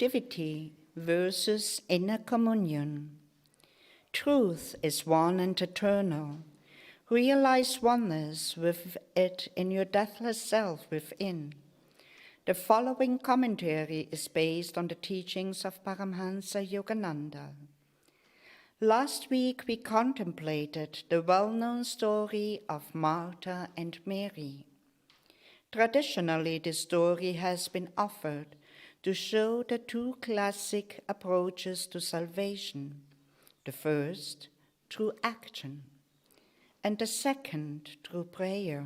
activity versus inner communion. Truth is one and eternal. Realize oneness with it in your deathless self within. The following commentary is based on the teachings of Paramahansa Yogananda. Last week we contemplated the well-known story of Martha and Mary. Traditionally, this story has been offered to show the two classic approaches to salvation. The first, through action, and the second, through prayer.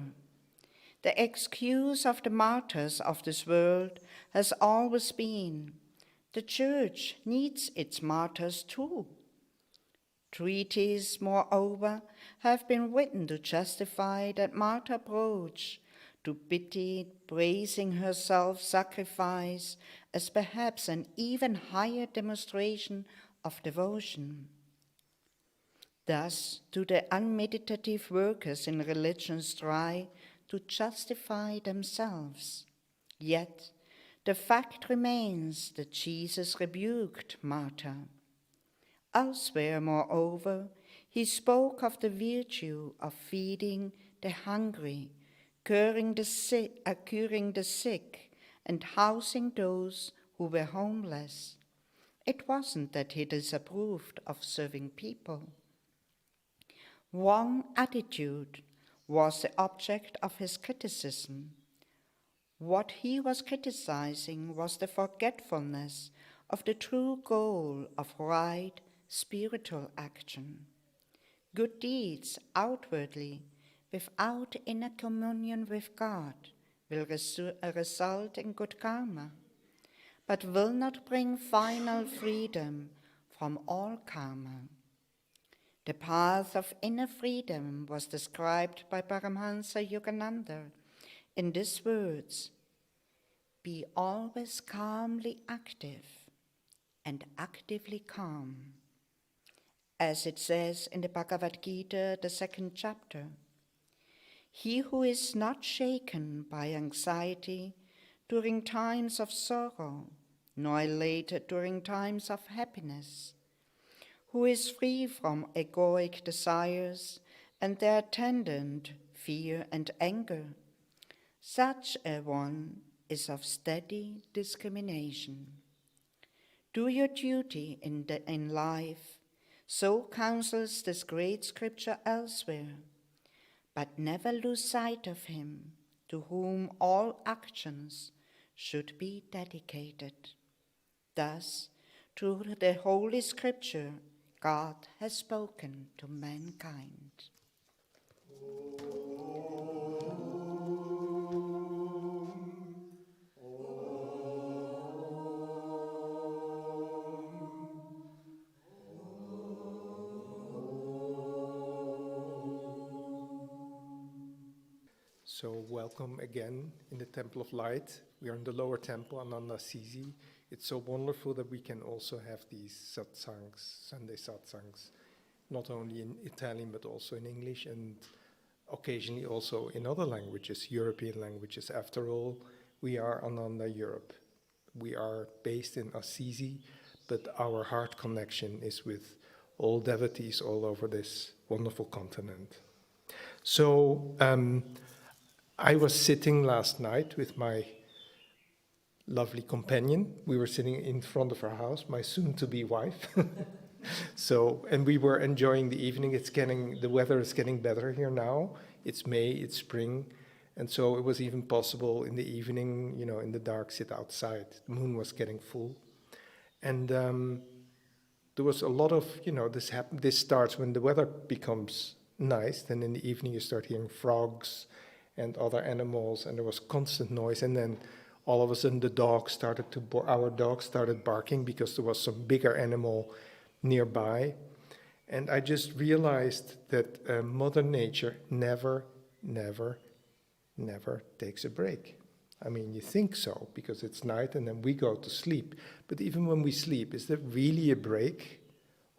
The excuse of the martyrs of this world has always been, the Church needs its martyrs too. Treatises, moreover, have been written to justify that martyr approach to pity, praising her self-sacrifice as perhaps an even higher demonstration of devotion. Thus do the unmeditative workers in religions try to justify themselves. Yet the fact remains that Jesus rebuked Martha. Elsewhere, moreover, he spoke of the virtue of feeding the hungry, curing the sick, and housing those who were homeless. It wasn't that he disapproved of serving people. Wrong attitude was the object of his criticism. What he was criticizing was the forgetfulness of the true goal of right spiritual action. Good deeds outwardly, without inner communion with God, will result in good karma, but will not bring final freedom from all karma. The path of inner freedom was described by Paramahansa Yogananda in these words: be always calmly active and actively calm. As it says in the Bhagavad Gita, the 2nd chapter, he who is not shaken by anxiety during times of sorrow, nor elated during times of happiness, who is free from egoic desires and their attendant fear and anger, such a one is of steady discrimination. Do your duty in life, so counsels this great scripture elsewhere, but never lose sight of him to whom all actions should be dedicated. Thus, through the Holy Scripture, God has spoken to mankind. So welcome again in the Temple of Light. We are in the lower temple, Ananda Sisi. It's so wonderful that we can also have these satsangs, Sunday satsangs, not only in Italian but also in English and occasionally also in other languages, European languages. After all, we are Ananda Europe. We are based in Assisi, but our heart connection is with all devotees all over this wonderful continent. So I was sitting last night with my lovely companion. We were sitting in front of our house, my soon-to-be wife. And we were enjoying the evening. The weather is getting better here now. It's May, it's spring. And so it was even possible in the evening, in the dark, sit outside. The moon was getting full. And there was a lot of, this starts when the weather becomes nice. Then in the evening you start hearing frogs and other animals, and there was constant noise. And then all of a sudden our dog started barking because there was some bigger animal nearby. And I just realized that Mother Nature never takes a break. I mean, you think so, because it's night and then we go to sleep. But even when we sleep, is there really a break?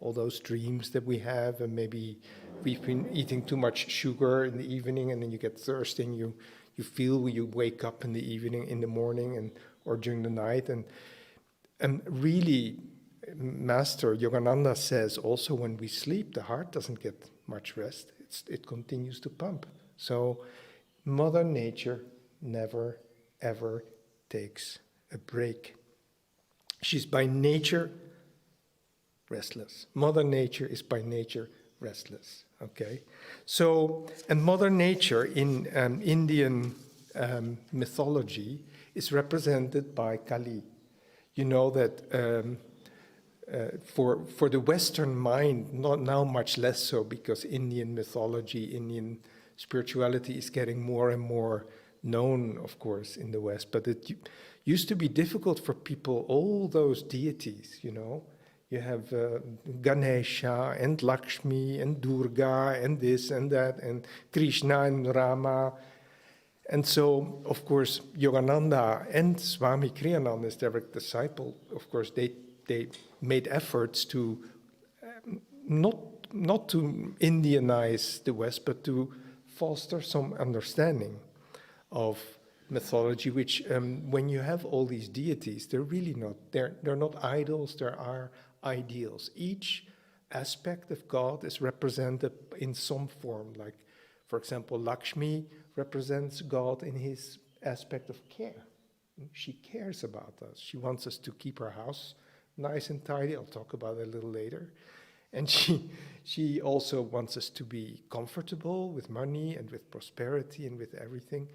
All those dreams that we have, and maybe we've been eating too much sugar in the evening, and then you get thirsty, and you feel when you wake up in the evening, in the morning, or during the night. And And really, Master Yogananda says also when we sleep, the heart doesn't get much rest. It continues to pump. So Mother Nature never, ever takes a break. She's by nature restless. Mother Nature is by nature restless. Okay? So, and Mother Nature in Indian mythology is represented by Kali. You know that for the Western mind, not now much less so, because Indian mythology, Indian spirituality is getting more and more known, of course, in the West. But it used to be difficult for people, all those deities, you know. You have Ganesha and Lakshmi and Durga and this and that and Krishna and Rama. And so, of course, Yogananda and Swami Kriyananda's direct disciple, of course, they made efforts to not to Indianize the West, but to foster some understanding of mythology, which when you have all these deities, they're really not, they're not idols, there are ideals. Each aspect of God is represented in some form, like, for example, Lakshmi represents God in his aspect of care. She cares about us. She wants us to keep our house nice and tidy. I'll talk about it a little later. And she also wants us to be comfortable with money and with prosperity and with everything.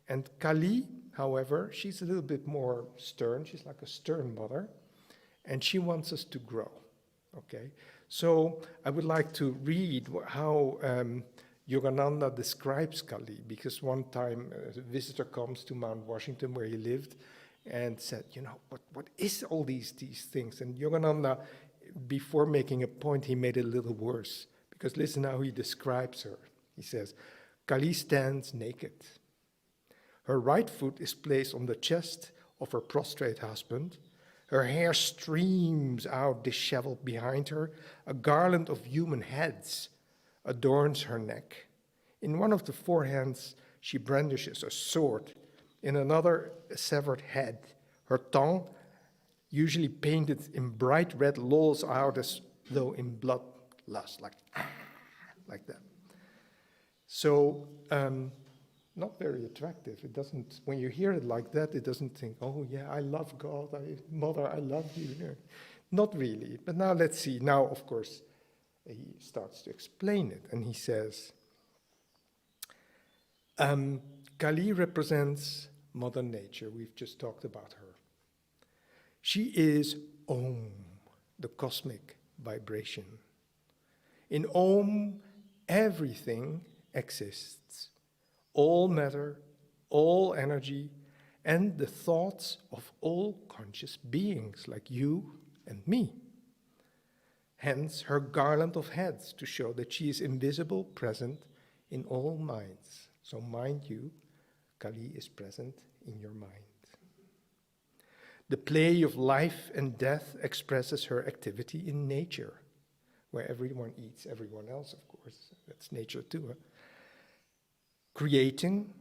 And Kali, however, she's a little bit more stern. She's like a stern mother. And she wants us to grow. Okay? So I would like to read how Yogananda describes Kali, because one time a visitor comes to Mount Washington where he lived and said, you know, what is all these things? And Yogananda, before making a point, he made it a little worse, because listen how he describes her. He says, Kali stands naked. Her right foot is placed on the chest of her prostrate husband. Her hair streams out disheveled behind her. A garland of human heads adorns her neck. In one of the forehands, she brandishes a sword. In another, a severed head. Her tongue, usually painted in bright red, lolls out as though in bloodlust, like that. So, not very attractive. It doesn't, when you hear it like that, it doesn't think, oh yeah, I love God, Mother, I love you. No, not really. But now let's see. Now, of course, he starts to explain it, and he says, Kali represents Mother Nature. We've just talked about her. She is Om, the cosmic vibration. In Om, everything exists. All matter, all energy, and the thoughts of all conscious beings like you and me. Hence her garland of heads, to show that she is invisible, present in all minds. So mind you, Kali is present in your mind. The play of life and death expresses her activity in nature, where everyone eats everyone else, of course. That's nature too. Huh? Creating,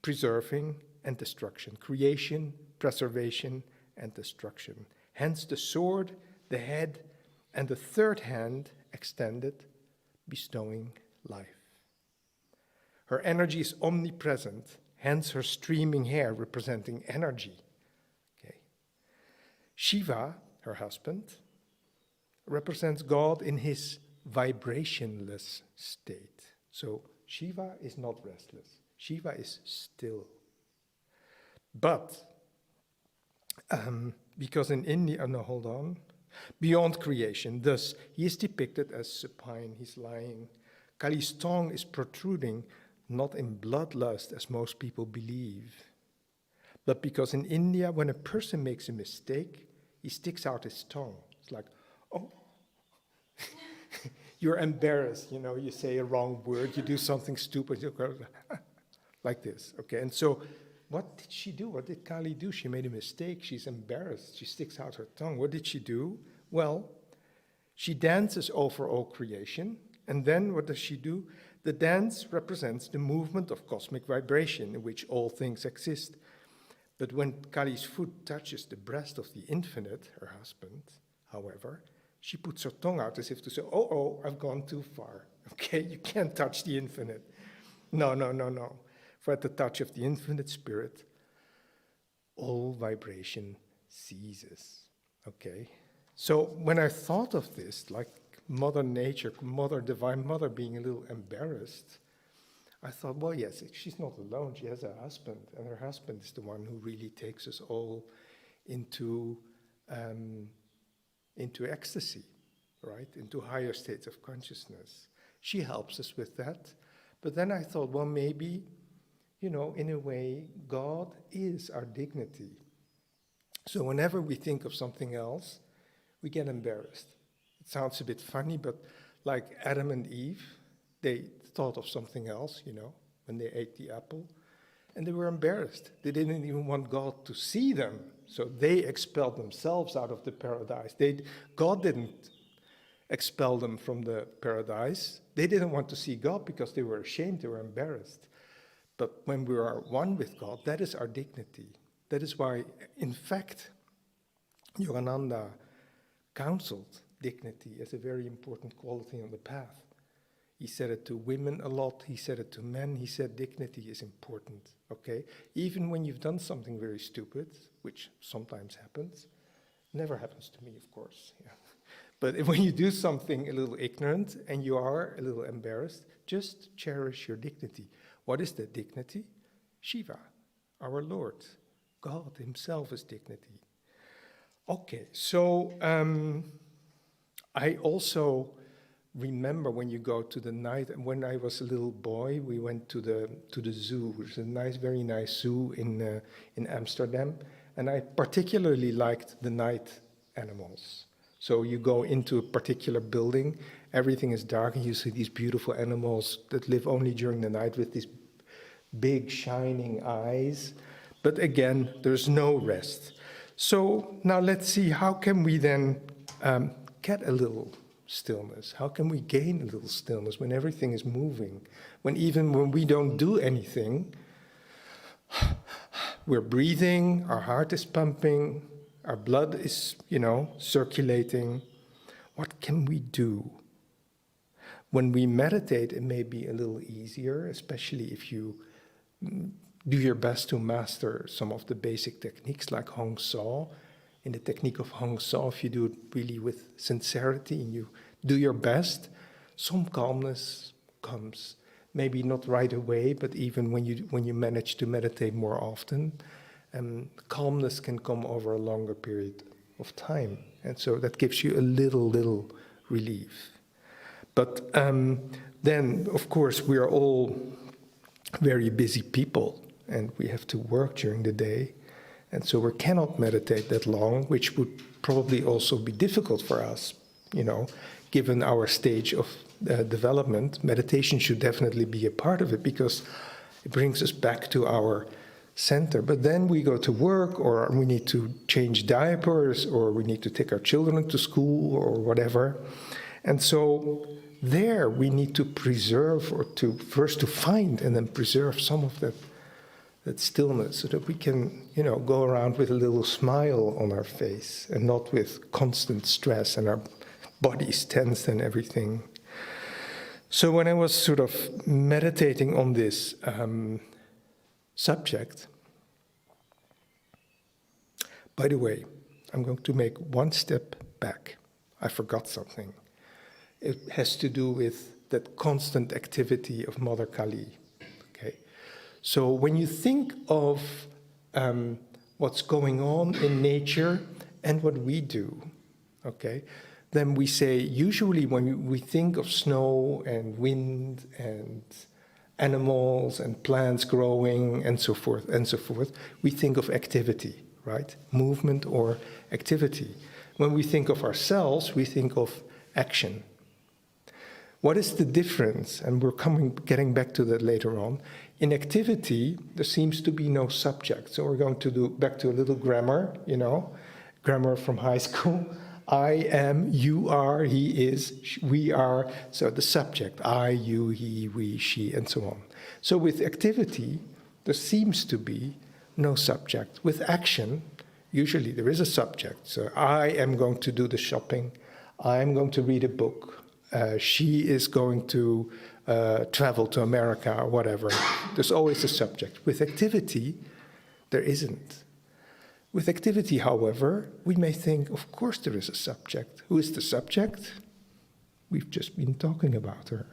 preserving, and destruction. Creation, preservation, and destruction. Hence the sword, the head, and the third hand extended, bestowing life. Her energy is omnipresent, hence her streaming hair representing energy. Okay. Shiva, her husband, represents God in his vibrationless state. So Shiva is not restless. Shiva is still. But, because in India, no, hold on, beyond creation, thus he is depicted as supine, he's lying. Kali's tongue is protruding, not in bloodlust as most people believe, but because in India, when a person makes a mistake, he sticks out his tongue. It's like, oh, you're embarrassed, you know, you say a wrong word, you do something stupid, you go like this, okay? And so what did she do? What did Kali do? She made a mistake. She's embarrassed. She sticks out her tongue. What did she do? Well, she dances over all creation. And then what does she do? The dance represents the movement of cosmic vibration in which all things exist. But when Kali's foot touches the breast of the infinite, her husband, however, she puts her tongue out as if to say, oh, I've gone too far. Okay, you can't touch the infinite. No. For at the touch of the infinite spirit, all vibration ceases. Okay? So when I thought of this, like Mother Nature, Mother, Divine Mother being a little embarrassed, I thought, well, yes, she's not alone. She has a husband, and her husband is the one who really takes us all into ecstasy, right? Into higher states of consciousness. She helps us with that. But then I thought, well, maybe, in a way, God is our dignity. So whenever we think of something else, we get embarrassed. It sounds a bit funny, but like Adam and Eve, they thought of something else, when they ate the apple, and they were embarrassed. They didn't even want God to see them, so they expelled themselves out of the paradise. God didn't expel them from the paradise. They didn't want to see God because they were ashamed, they were embarrassed. But when we are one with God, that is our dignity. That is why, in fact, Yogananda counseled dignity as a very important quality on the path. He said it to women a lot, he said it to men, he said dignity is important, okay? Even when you've done something very stupid, which sometimes happens, never happens to me, of course, yeah. But when you do something a little ignorant and you are a little embarrassed, just cherish your dignity. What is that dignity? Shiva, our Lord. God himself is dignity. Okay, so I also remember when you go to the night, and when I was a little boy, we went to the zoo. There's a very nice zoo in Amsterdam, and I particularly liked the night animals. So you go into a particular building, everything is dark, and you see these beautiful animals that live only during the night with these big shining eyes. But again, there's no rest. So now let's see, how can we then get a little stillness? How can we gain a little stillness when everything is moving? Even when we don't do anything, we're breathing, our heart is pumping, our blood is, circulating. What can we do? When we meditate, it may be a little easier, especially if you do your best to master some of the basic techniques like Hong Sau. In the technique of Hong Sau, if you do it really with sincerity and you do your best, some calmness comes. Maybe not right away, but even when you manage to meditate more often, calmness can come over a longer period of time. And so that gives you a little relief. But then, of course, we are all very busy people, and we have to work during the day. And so we cannot meditate that long, which would probably also be difficult for us, given our stage of development. Meditation should definitely be a part of it because it brings us back to our center. But then we go to work, or we need to change diapers, or we need to take our children to school, or whatever. And so there we need to preserve, or first to find and then preserve some of that stillness, so that we can, go around with a little smile on our face and not with constant stress and our bodies tense and everything. So when I was sort of meditating on this subject, by the way, I'm going to make one step back. I forgot something. It has to do with that constant activity of Mother Kali. Okay, so when you think of what's going on in nature and what we do, okay, then we say, usually when we think of snow and wind and animals and plants growing and so forth, we think of activity, right? Movement or activity. When we think of ourselves, we think of action. What is the difference? And we're getting back to that later on. In activity, there seems to be no subject. So we're going to do back to a little grammar, grammar from high school. I am, you are, he is, we are. So the subject, I, you, he, we, she, and so on. So with activity, there seems to be no subject. With action, usually there is a subject. So I am going to do the shopping. I am going to read a book. She is going to travel to America or whatever. There's always a subject. With activity, there isn't. With activity, however, we may think, of course there is a subject. Who is the subject? We've just been talking about her,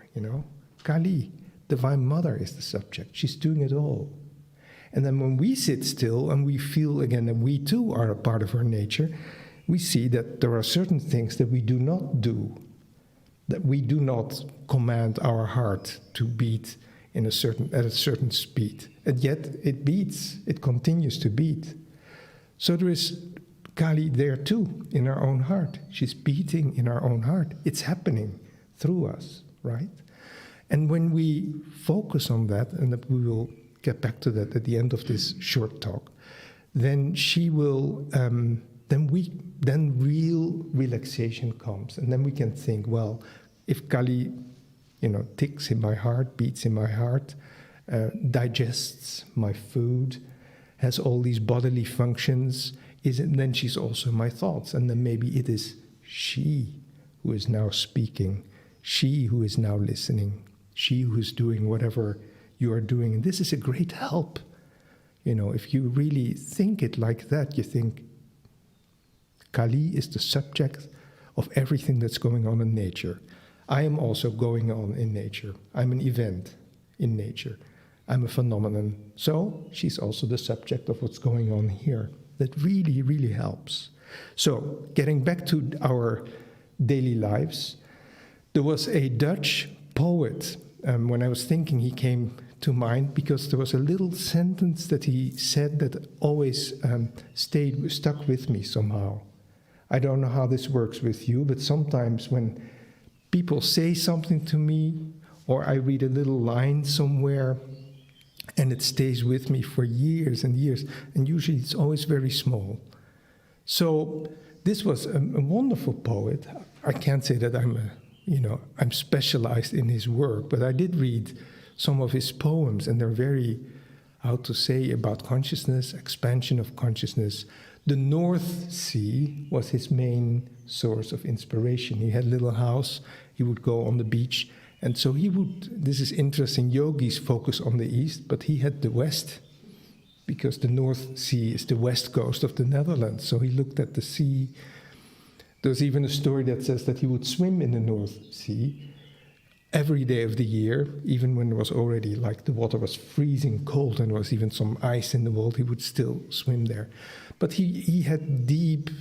Kali, Divine Mother, is the subject. She's doing it all. And then when we sit still and we feel again that we too are a part of her nature, we see that there are certain things that we do not do, that we do not command our heart to beat at a certain speed. And yet it beats, it continues to beat. So there is Kali there too, in our own heart. She's beating in our own heart. It's happening through us, right? And when we focus on that, and that we will get back to that at the end of this short talk, then she will, then real relaxation comes. And then we can think, well, if Kali, ticks in my heart, beats in my heart, digests my food, has all these bodily functions, then she's also my thoughts. And then maybe it is she who is now speaking, she who is now listening, she who is doing whatever you are doing. And this is a great help. If you really think it like that, you think Kali is the subject of everything that's going on in nature. I am also going on in nature. I'm an event in nature. I'm a phenomenon. So she's also the subject of what's going on here. That really, really helps. So getting back to our daily lives, there was a Dutch poet. When I was thinking, he came to mind because there was a little sentence that he said that always stuck with me somehow. I don't know how this works with you, but sometimes when people say something to me, or I read a little line somewhere, and it stays with me for years and years, and usually it's always very small. So this was a wonderful poet. I can't say that I'm specialized in his work, but I did read some of his poems, and they're very, about consciousness, expansion of consciousness. The North Sea was his main source of inspiration. He had a little house, he would go on the beach, and so this is interesting, yogis focus on the east, but he had the west, because the North Sea is the west coast of the Netherlands, so he looked at the sea. There's even a story that says that he would swim in the North Sea every day of the year, even when there was already, the water was freezing cold and there was even some ice in the world, he would still swim there. But he had deep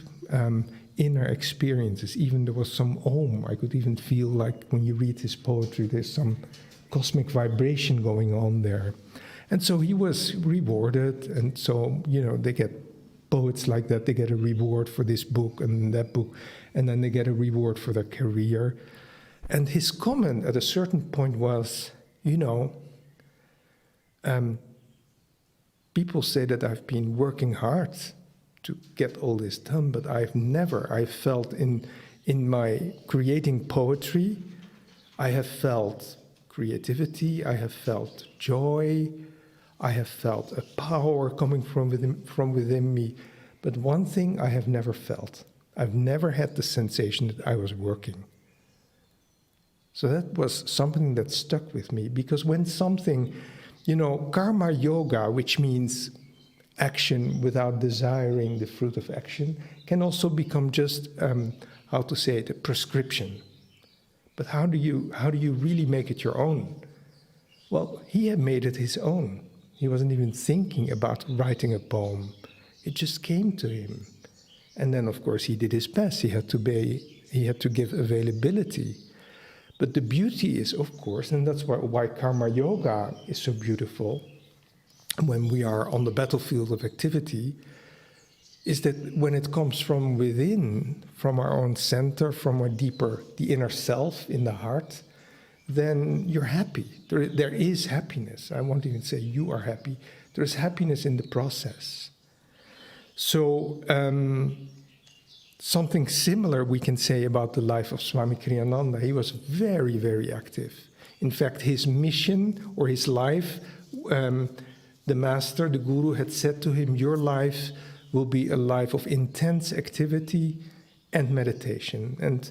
inner experiences. Even there was some Om. I could even feel like when you read his poetry, there's some cosmic vibration going on there. And so he was rewarded. And so, they get poets like that, they get a reward for this book and that book, and then they get a reward for their career. And his comment at a certain point was, people say that I've been working hard to get all this done, but I felt in my creating poetry, I have felt creativity, I have felt joy, I have felt a power coming from within me. But one thing I have never felt, I've never had the sensation that I was working. So that was something that stuck with me, because when something, karma yoga, which means action without desiring the fruit of action, can also become just, a prescription. But how do you really make it your own? Well, he had made it his own. He wasn't even thinking about writing a poem. It just came to him. And then, of course, he did his best. He had to give availability. But the beauty is, of course, and that's why karma yoga is so beautiful, when we are on the battlefield of activity, is that when it comes from within, from our own center, from our deeper, the inner self in the heart, then you're happy. There is happiness. I won't even say you are happy. There is happiness in the process. So something similar we can say about the life of Swami Kriyananda. He was very, very active. In fact, his mission or his life The master, the guru, had said to him, your life will be a life of intense activity and meditation. And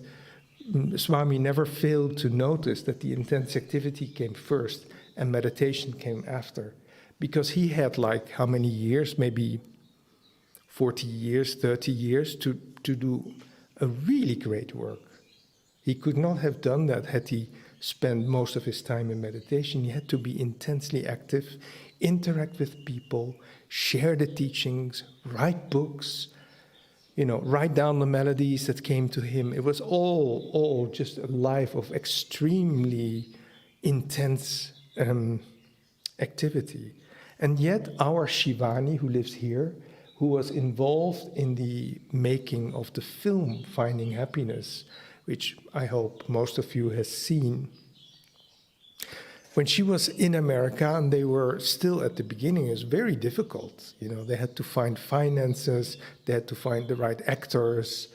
Swami never failed to notice that the intense activity came first and meditation came after. Because he had like how many years, maybe 40 years, 30 years to do a really great work. He could not have done that had he spent most of his time in meditation. He had to be intensely active, interact with people, share the teachings, write books, write down the melodies that came to him. It was all just a life of extremely intense activity. And yet our Shivani, who lives here, who was involved in the making of the film Finding Happiness, which I hope most of you has seen. When she was in America, and they were still at the beginning, it was very difficult. They had to find finances, they had to find the right actors.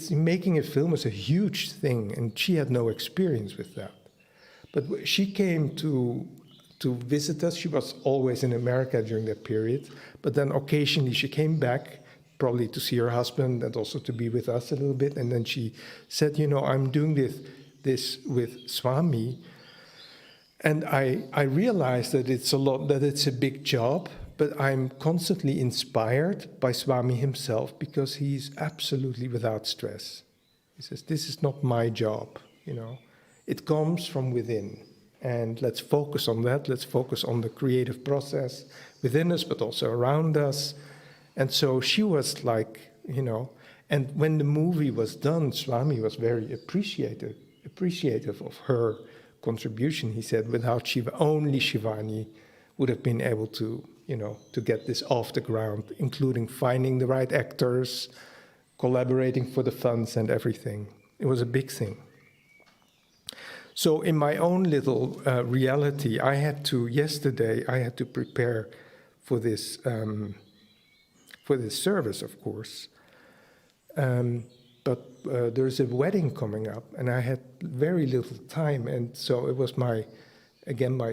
Making a film is a huge thing, and she had no experience with that. But she came to visit us. She was always in America during that period, but then occasionally she came back, probably to see her husband and also to be with us a little bit. And then she said, I'm doing this with Swami, and I realized that it's a big job, but I'm constantly inspired by Swami himself because he's absolutely without stress. He says, this is not my job, It comes from within. And let's focus on that. Let's focus on the creative process within us, but also around us. And so she was like, and when the movie was done, Swami was very appreciative of her contribution. He said, without Shiva, only Shivani would have been able to, to get this off the ground, including finding the right actors, collaborating for the funds and everything. It was a big thing. So in my own little reality, yesterday I had to prepare for this service, of course. But there's a wedding coming up, and I had very little time, and so it was my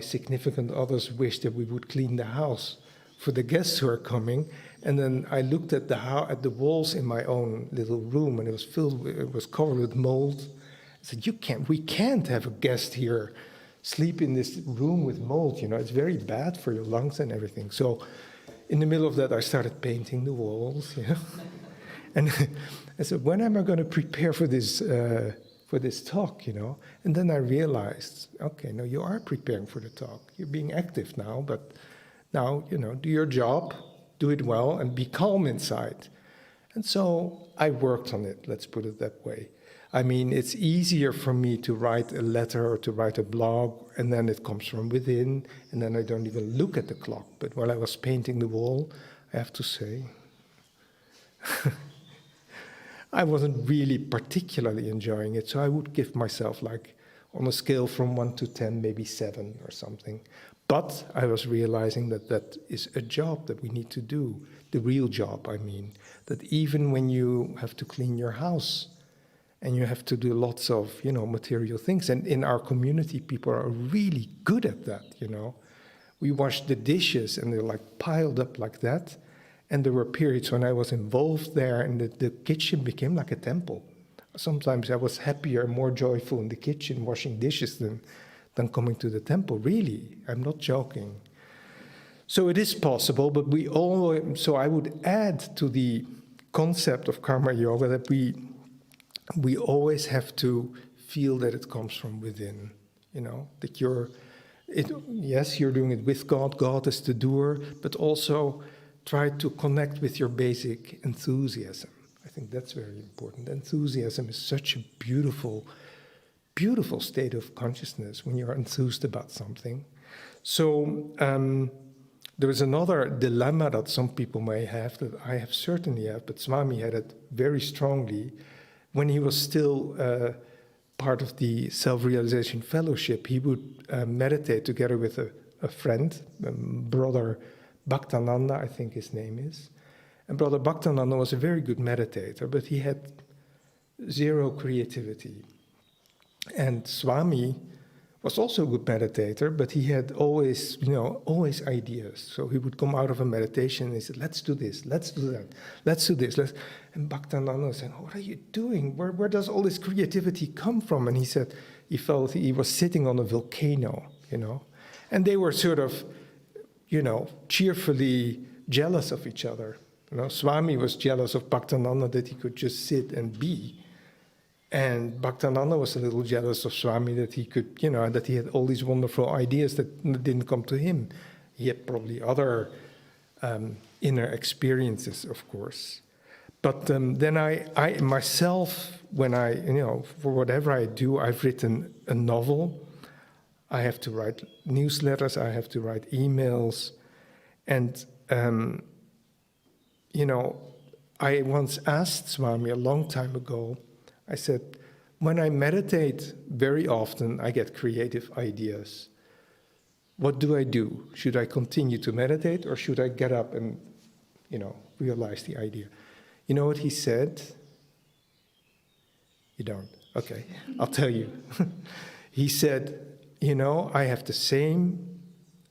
significant other's wish that we would clean the house for the guests who are coming. And then I looked at the walls in my own little room, and it was covered with mold. I said, we can't have a guest here sleep in this room with mold, it's very bad for your lungs and everything. So in the middle of that, I started painting the walls, And I said, when am I going to prepare for this talk, And then I realized, okay, no, you are preparing for the talk. You're being active now, but now, do your job, do it well, and be calm inside. And so I worked on it, let's put it that way. I mean, it's easier for me to write a letter or to write a blog, and then it comes from within, and then I don't even look at the clock. But while I was painting the wall, I have to say, I wasn't really particularly enjoying it, so I would give myself, like, on a scale from 1 to 10, maybe 7 or something. But I was realizing that is a job that we need to do, the real job, I mean, that even when you have to clean your house, and you have to do lots of, material things. And in our community, people are really good at that, We wash the dishes, and they're like piled up like that. And there were periods when I was involved there, and the kitchen became like a temple. Sometimes I was happier, more joyful in the kitchen washing dishes than coming to the temple. Really, I'm not joking. So it is possible, but so I would add to the concept of karma yoga that we always have to feel that it comes from within, that you're doing it with God. God is the doer, but also try to connect with your basic enthusiasm. I think that's very important. Enthusiasm is such a beautiful, beautiful state of consciousness when you're enthused about something. So there is another dilemma that some people may have, that I certainly have, but Swami had it very strongly. When he was still part of the Self-Realization Fellowship, he would meditate together with a friend, Brother Bhaktananda, I think his name is. And Brother Bhaktananda was a very good meditator, but he had zero creativity. And Swami was also a good meditator, but he had always, always ideas. So he would come out of a meditation and he said, let's do this, let's do that, let's do this. And Bhaktananda said, what are you doing? Where does all this creativity come from? And he said, he felt he was sitting on a volcano, And they were sort of, cheerfully jealous of each other. Swami was jealous of Bhaktananda that he could just sit and be. And Bhaktananda was a little jealous of Swami that he could, that he had all these wonderful ideas that didn't come to him. He had probably other inner experiences, of course. But then I myself, when for whatever I do, I've written a novel. I have to write newsletters, I have to write emails. And, I once asked Swami a long time ago, I said, when I meditate very often, I get creative ideas. What do I do? Should I continue to meditate or should I get up and, realize the idea? You know what he said? You don't? Okay, I'll tell you. He said, I have the same,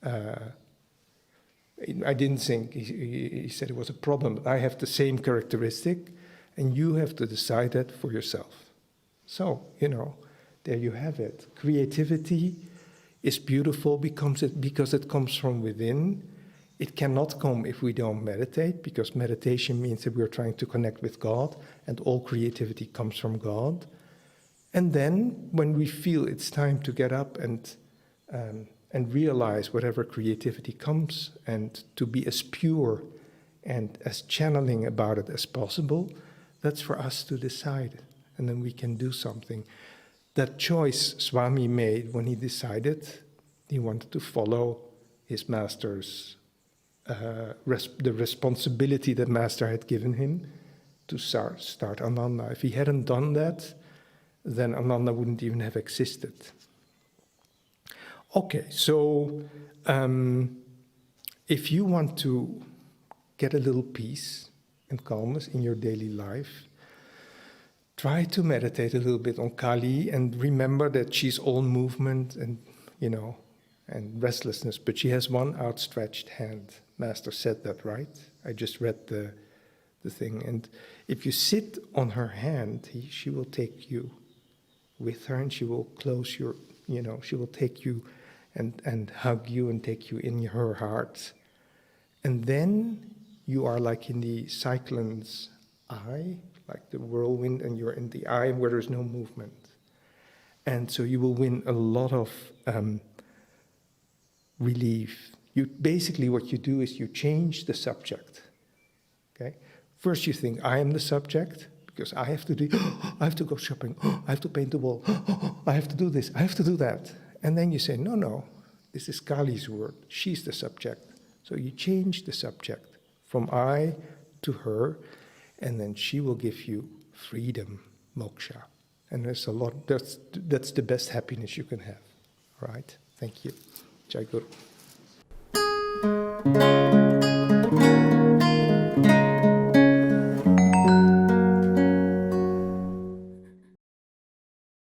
I didn't think, he said it was a problem, but I have the same characteristic, and you have to decide that for yourself. So, there you have it. Creativity is beautiful because it comes from within. It cannot come if we don't meditate, because meditation means that we're trying to connect with God, and all creativity comes from God. And then, when we feel it's time to get up and realize whatever creativity comes, and to be as pure and as channeling about it as possible, that's for us to decide, and then we can do something. That choice Swami made when he decided he wanted to follow his master's, the responsibility that master had given him to start Ananda. If he hadn't done that, then Ananda wouldn't even have existed. Okay, so if you want to get a little peace and calmness in your daily life, try to meditate a little bit on Kali and remember that she's all movement and, and restlessness, but she has one outstretched hand. Master said that, right? I just read the thing. And if you sit on her hand, she will take you with her, and she will close your, she will take you and hug you and take you in her heart. And then you are like in the cyclone's eye, like the whirlwind, and you're in the eye where there's no movement. And so you will win a lot of relief. Basically what you do is you change the subject. Okay? First you think, I am the subject, because I have to do, I have to go shopping, I have to paint the wall, I have to do this, I have to do that. And then you say, no, this is Kali's word, she's the subject. So you change the subject from I to her, and then she will give you freedom, moksha. And there's a lot, that's the best happiness you can have. All right? Thank you. Jai Guru.